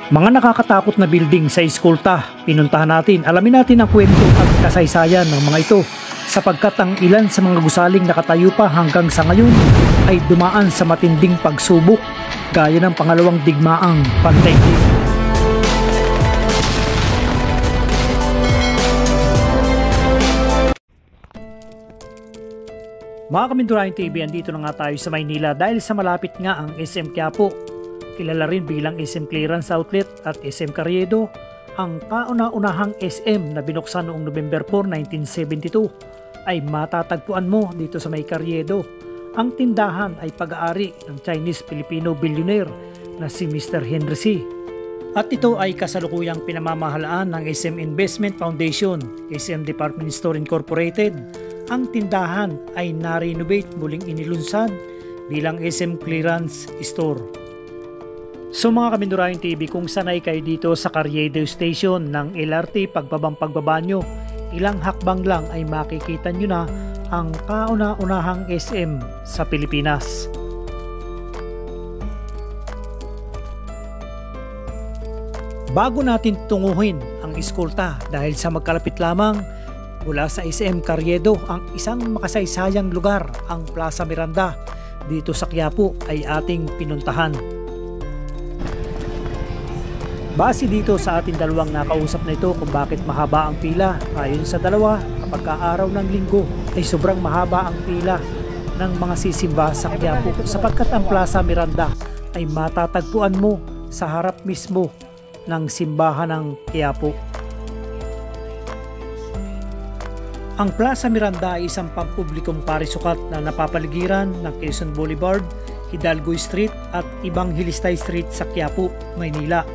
Mga nakakatakot na building sa Escolta, pinuntahan natin, alamin natin ang kwento at kasaysayan ng mga ito sapagkat ang ilan sa mga gusaling nakatayo pa hanggang sa ngayon ay dumaan sa matinding pagsubok gaya ng pangalawang digmaang pandaigdig. Mga Kamindurahin TV, andito na nga tayo sa Maynila dahil sa malapit nga ang SM Quiapo. Kilala rin bilang SM Clearance Outlet at SM Carriedo, ang kauna-unahang SM na binuksan noong November 4, 1972 ay matatagpuan mo dito sa may Carriedo. Ang tindahan ay pag-aari ng Chinese-Filipino billionaire na si Mr. Henry C. At ito ay kasalukuyang pinamamahalaan ng SM Investment Foundation, SM Department Store Incorporated. Ang tindahan ay na-renovate muling inilunsad bilang SM Clearance Store. So mga Kamindurahin TV, kung sanay kayo dito sa Carriedo Station ng LRT pagbaba nyo, ilang hakbang lang ay makikita nyo na ang kauna-unahang SM sa Pilipinas. Bago natin tunguhin ang Escolta dahil sa magkalapit lamang mula sa SM Carriedo, ang isang makasaysayang lugar, ang Plaza Miranda dito sa Quiapo ay ating pinuntahan. Base dito sa ating dalawang nakausap na ito kung bakit mahaba ang pila, ayon sa dalawa, kapag araw ng linggo ay sobrang mahaba ang pila ng mga sisimba sa Quiapo sapagkat ang Plaza Miranda ay matatagpuan mo sa harap mismo ng simbahan ng Quiapo. Ang Plaza Miranda ay isang pampublikong parisukat na napapaligiran ng Quezon Boulevard, Hidalgo Street at Evangelista Street sa Quiapo, Maynila.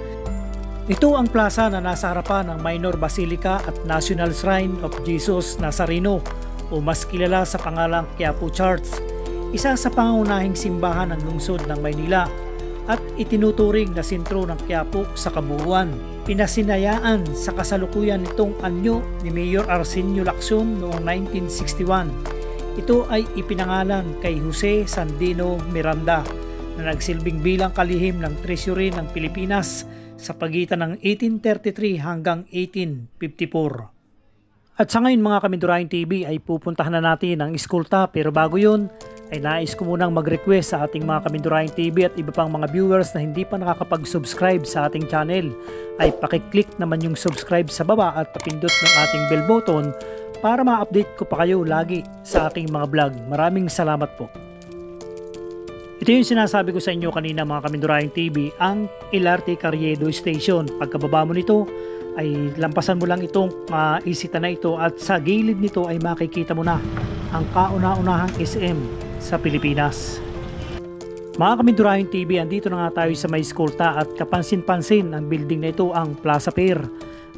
Ito ang plaza na nasa harapan ng Minor Basilica at National Shrine of Jesus Nazareno o mas kilala sa pangalang Quiapo Church, isa sa pangunahing simbahan ng lungsod ng Maynila at itinuturing na sentro ng Quiapo sa kabuuan. Pinasinayaan sa kasalukuyan nitong anyo ni Mayor Arsenio Lacson noong 1961. Ito ay ipinangalan kay Jose Sandino Miranda na nagsilbing bilang kalihim ng Treasury ng Pilipinas sa pagitan ng 1833 hanggang 1854. At sa ngayon mga Kamindurahin TV ay pupuntahan na natin ang Escolta, pero bago yun ay nais ko munang mag-request sa ating mga Kamindurahin TV at iba pang mga viewers na hindi pa nakakapag-subscribe sa ating channel ay pakiclick naman yung subscribe sa baba at papindot ng ating bell button para ma-update ko pa kayo lagi sa aking mga vlog. Maraming salamat po. Ito yung sinasabi ko sa inyo kanina mga Kamindurahin TV, ang LRT Carriedo Station. Pagkababa mo nito ay lampasan mo lang itong isita na ito at sa gilid nito ay makikita mo na ang kauna-unahang SM sa Pilipinas. Mga Kamindurahin TV, andito na nga tayo sa may Escolta at kapansin-pansin ang building na ito, ang Plaza Pier,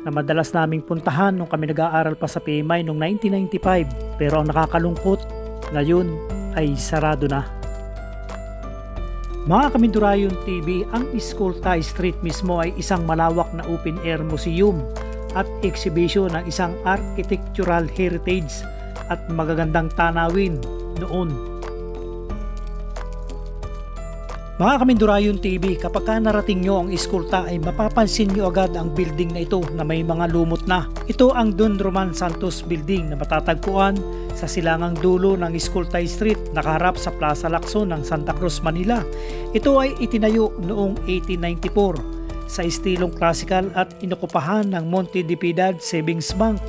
na madalas naming puntahan nung kami nag-aaral pa sa PMI noong 1995, pero ang nakakalungkot ngayon ay sarado na. Mga Kamindurahin TV, ang Escolta Street mismo ay isang malawak na open-air museum at exhibition ng isang architectural heritage at magagandang tanawin noon. Mga Kamindurahin TV, kapag narating nyo ang Escolta ay mapapansin nyo agad ang building na ito na may mga lumot na. Ito ang Don Roman Santos Building na matatagpuan sa silangang dulo ng Escolta Street, nakaharap sa Plaza Lacson ng Santa Cruz, Manila. Ito ay itinayo noong 1894 sa estilong classical at inokupahan ng Monte de Piedad Savings Bank.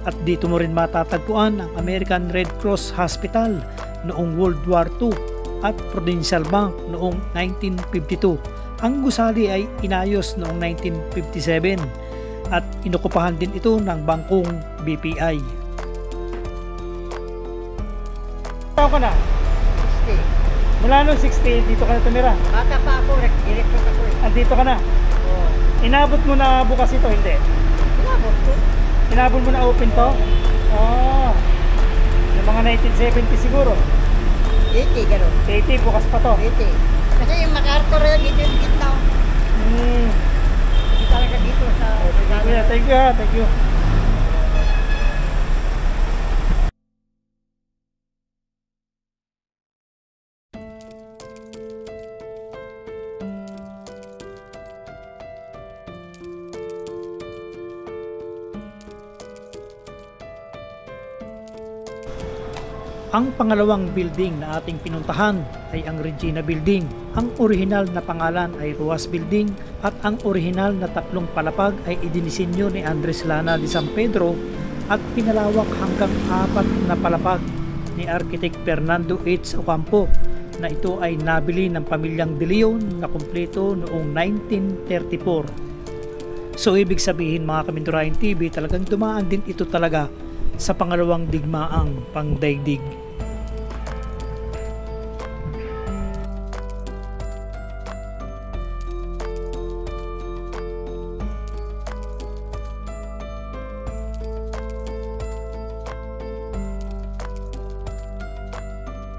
At dito mo rin matatagpuan ang American Red Cross Hospital noong World War II at Prudential Bank noong 1952. Ang gusali ay inayos noong 1957 at inokupahan din ito ng bangkong BPI. Tao ka na? 60. Mula noong 60, dito ka na tumira? Bata pa ako, direktor ako eh. Andito ka na? Oo. Inabot mo na bukas ito, hindi? Inabot ko. Inabot mo na open to? Oo. Yung mga 1970 siguro? 80, gano'n. 80, bukas pa to? 80. Kasi yung MacArthur yun, dito yung gitna. Hindi talaga dito sa... Thank you ha, thank you. Ang pangalawang building na ating pinuntahan ay ang Regina Building. Ang orihinal na pangalan ay Ruas Building at ang orihinal na tatlong palapag ay idinisenyo ni Andres Lana de San Pedro at pinalawak hanggang 4 na palapag ni Architect Fernando H. Ocampo na ito ay nabili ng pamilyang De Leon na kumpleto noong 1934. So ibig sabihin mga Kamindurahin TV, talagang dumaan din ito talaga sa pangalawang digmaang pangdaigdig.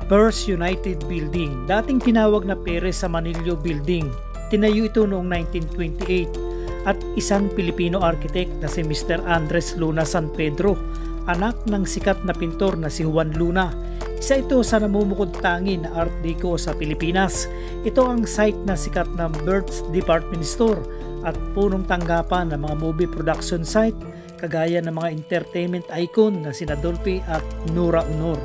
First United Building, dating tinawag na Perez Manillo Building. Tinayo ito noong 1928 at isang Pilipino architect na si Mr. Andres Luna San Pedro, anak ng sikat na pintor na si Juan Luna. Isa ito sa namumukod tangi na Art Deco sa Pilipinas. Ito ang site na sikat ng Bert's Department Store at punong tanggapan ng mga movie production site kagaya ng mga entertainment icon na sina Dolphy at Nora Honor.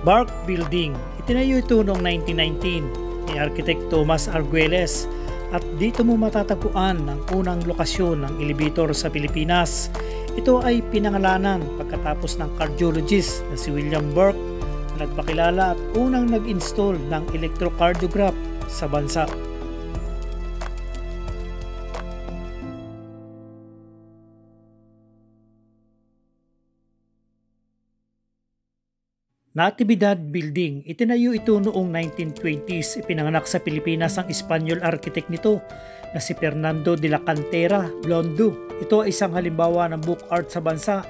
Bark Building. Itinayo ito noong 1919 ni Architect Thomas Arguelles at dito mo matatagpuan ang unang lokasyon ng elevator sa Pilipinas. Ito ay pinangalanan pagkatapos ng cardiologist na si William Burke na nagpakilala at unang nag-install ng electrocardiograph sa bansa. Natividad Building. Itinayo ito noong 1920s. Ipinanganak sa Pilipinas ang Espanyol architect nito na si Fernando de la Cantera Blondo. Ito ay isang halimbawa ng book art sa bansa.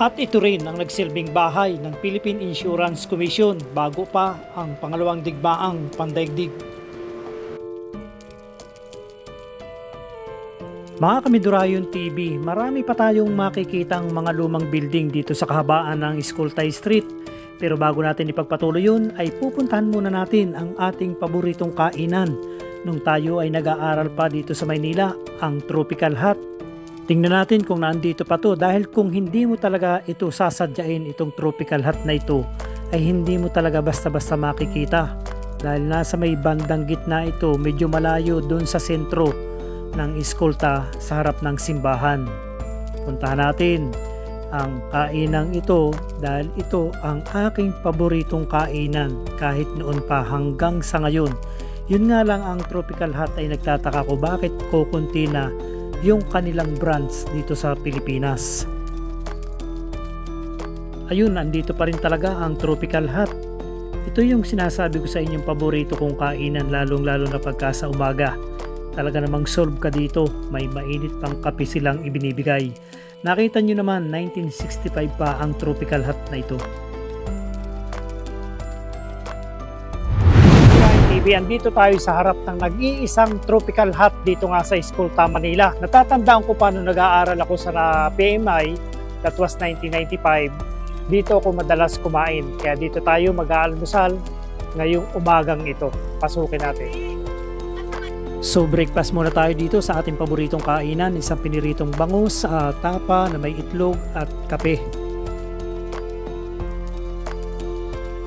At ito rin ang nagsilbing bahay ng Philippine Insurance Commission bago pa ang pangalawang digmaang pandaigdig. Mga Kamindurayon TV, marami pa tayong makikitang mga lumang building dito sa kahabaan ng Escoltay Street. Pero bago natin ipagpatuloy yun, ay pupuntahan muna natin ang ating paboritong kainan nung tayo ay nag-aaral pa dito sa Maynila, ang Tropical Hut. Tingnan natin kung naandito pa to dahil kung hindi mo talaga ito sasadyain itong Tropical Hut na ito, ay hindi mo talaga basta-basta makikita. Dahil nasa may bandang gitna ito, medyo malayo doon sa sentro ng Escolta sa harap ng simbahan. Puntahan natin ang kainang ito dahil ito ang aking paboritong kainan kahit noon pa hanggang sa ngayon. Yun nga lang, ang Tropical Hut ay nagtataka ko bakit kukunti na yung kanilang brands dito sa Pilipinas. Ayun, andito pa rin talaga ang Tropical Hut. Ito yung sinasabi ko sa inyong paborito kong kainan, lalong-lalo na pagka sa umaga. Talaga namang solve ka dito, may mainit pang kape silang ibinibigay. Nakita nyo naman, 1965 pa ang Tropical Hut na ito. TV, andito tayo sa harap ng nag-iisang Tropical Hut dito nga sa Escolta, Manila. Natatandaan ko pa nung nag-aaral ako sa PMI, that was 1995. Dito ako madalas kumain, kaya dito tayo mag-aalmusal ngayong umagang ito. Pasukin natin. So breakfast muna tayo dito sa ating paboritong kainan, isang piniritong bangus, tapa na may itlog at kape.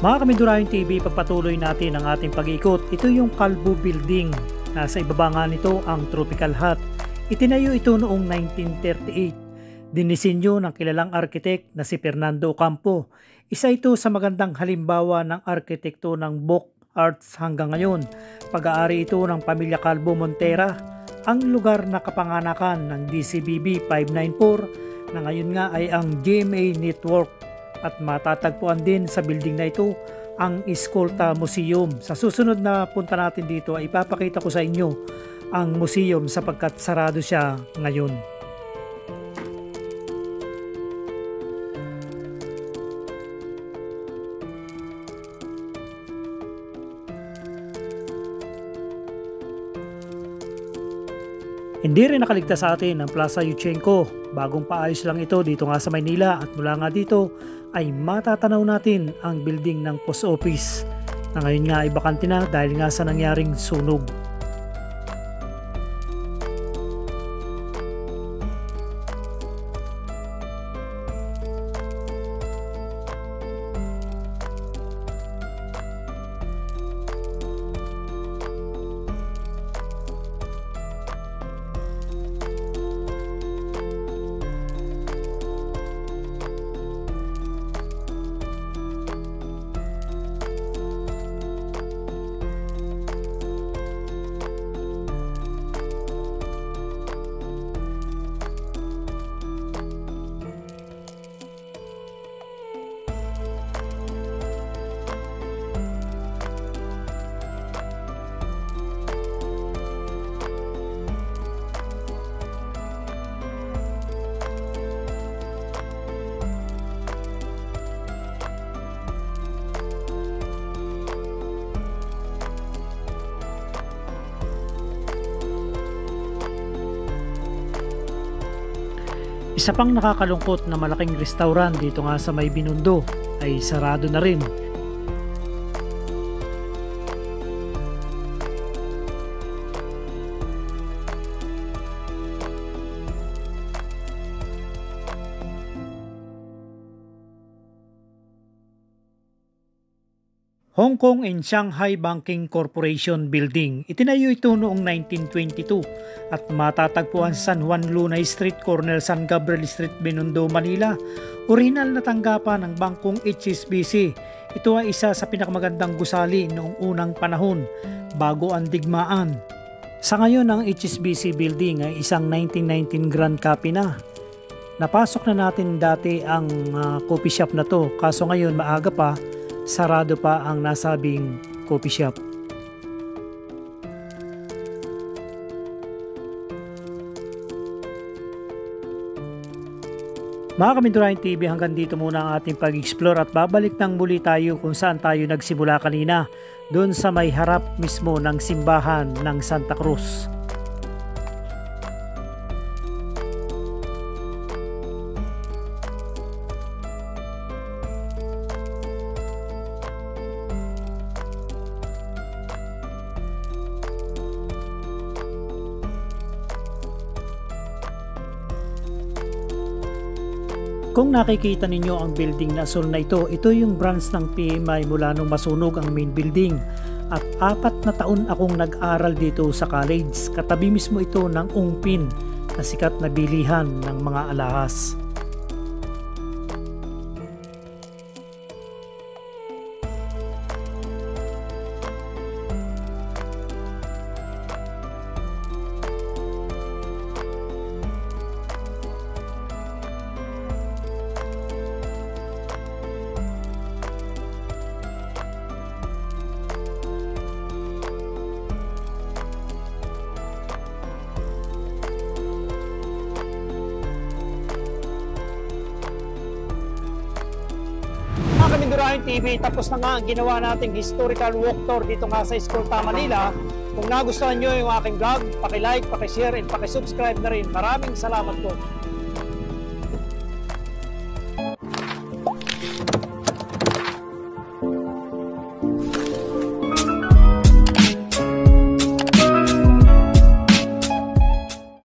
Mga Kamindurayon TV, pagpatuloy natin ang ating pag-ikot. Ito yung Calvo Building. Nasa ibaba nga nito ang Tropical Hut. Itinayo ito noong 1938. Dinisenyo ng kilalang architect na si Fernando Ocampo. Isa ito sa magandang halimbawa ng arkitekto ng book arts hanggang ngayon. Pag-aari ito ng pamilya Calvo Montera, ang lugar na kapanganakan ng DCBB 594 na ngayon nga ay ang GMA Network, at matatagpuan din sa building na ito ang Escolta Museum. Sa susunod na punta natin dito ay ipapakita ko sa inyo ang museum sapagkat sarado siya ngayon. Hindi rin nakaligtas sa atin ang Plaza Yuchenko. Bagong paayos lang ito dito nga sa Maynila at mula nga dito ay matatanaw natin ang building ng post office na ngayon nga ay bakante na dahil nga sa nangyaring sunog. Isa pang nakakalungkot na malaking restaurant dito nga sa may Binondo ay sarado na rin. Hong Kong and Shanghai Banking Corporation Building. Itinayo ito noong 1922 at matatagpuan sa San Juan Lunay Street, corner San Gabriel Street, Binondo, Manila. Original na tanggapan ng bangkong HSBC. Ito ay isa sa pinakamagandang gusali noong unang panahon bago ang digmaan. Sa ngayon ang HSBC Building ay isang 1919 grand copy na. Napasok na natin dati ang coffee shop na to, kaso ngayon maaga pa, sarado pa ang nasabing coffee shop. Mga Kamindurahin TV, hanggang dito muna ang ating pag-explore at babalik nang muli tayo kung saan tayo nagsimula kanina, doon sa may harap mismo ng simbahan ng Santa Cruz. Kung nakikita ninyo ang building na asul na ito yung branch ng PMI mula nung masunog ang main building. At 4 na taon akong nag-aral dito sa college. Katabi mismo ito ng Ungpin na sikat na bilihan ng mga alahas. Kamindurahin TV, tapos na nga ang ginawa nating historical walk tour dito nga sa Escolta, Manila. Kung nagustuhan nyo yung aking vlog, paki-like, paki-share, and paki-subscribe na rin. Maraming salamat po.